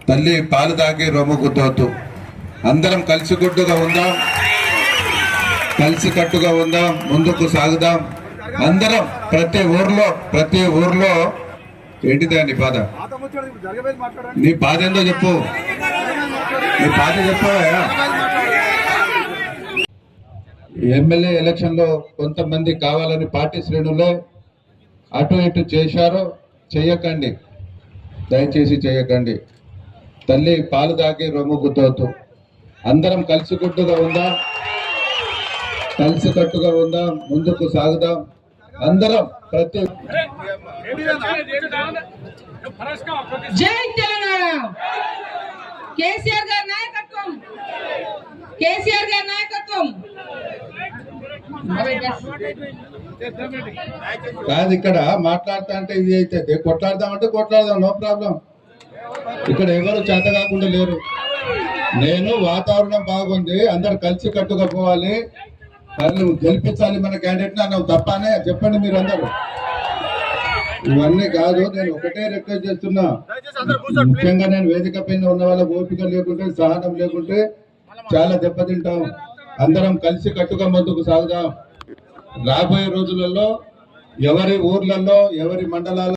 తల్లి పాలు తాగి రొమ్ము గుద్దవద్దు. అందరం కలిసికట్టుగా ఉందాం, కలిసికట్టుగా ఉందాం, ముందుకు సాగుదాం. అందరం ప్రతి ఊర్లో ఏంటిదా నీ బాధ? నీ బాధ ఏందో చెప్పు, నీ బాధ చెప్పవా? ఎమ్మెల్యే ఎలక్షన్ లో కొంతమంది కావాలని పార్టీ శ్రేణులే అటు ఇటు చేశారో, చెయ్యకండి, దయచేసి చెయ్యకండి. తల్లి పాలు తాగి రొమ్ము గుద్దవద్దు. అందరం కలిసికట్టుగా ఉందాం, కలిసికట్టుగా ఉందాం, ముందుకు సాగుదాం. అందరం ప్రతి జై తెలంగాణ. కేసీఆర్ గారి నాయకత్వం, కేసీఆర్ గారి నాయకత్వం. కాదు, ఇక్కడ మాట్లాడుతా అంటే ఇది అయితే కొట్లాడదామంటే కొట్లాడదాం, నో ప్రాబ్లం. ఇక్కడ ఎవరు చేత కాకుండా లేరు. నేను వాతావరణం బాగుంది, అందరు కలిసి కట్టుగా పోవాలి, వాళ్ళు గెలిపించాలి మన క్యాండిడేట్ అన్నావు తప్పనే చెప్పండి మీరు అందరూ. ఇవన్నీ కాదు, నేను ఒకటే రిక్వెస్ట్ చేస్తున్నా. ముఖ్యంగా నేను వేదిక పైన ఉన్న వాళ్ళకి ఓపిక లేకుంటే, సహనం లేకుంటే చాలా దెబ్బతింటాం. అందరం కలిసి కట్టుగా ముందుకు సాగుదాం. రాబోయే రోజులలో ఎవరి ఊర్లలో, ఎవరి మండలాల్లో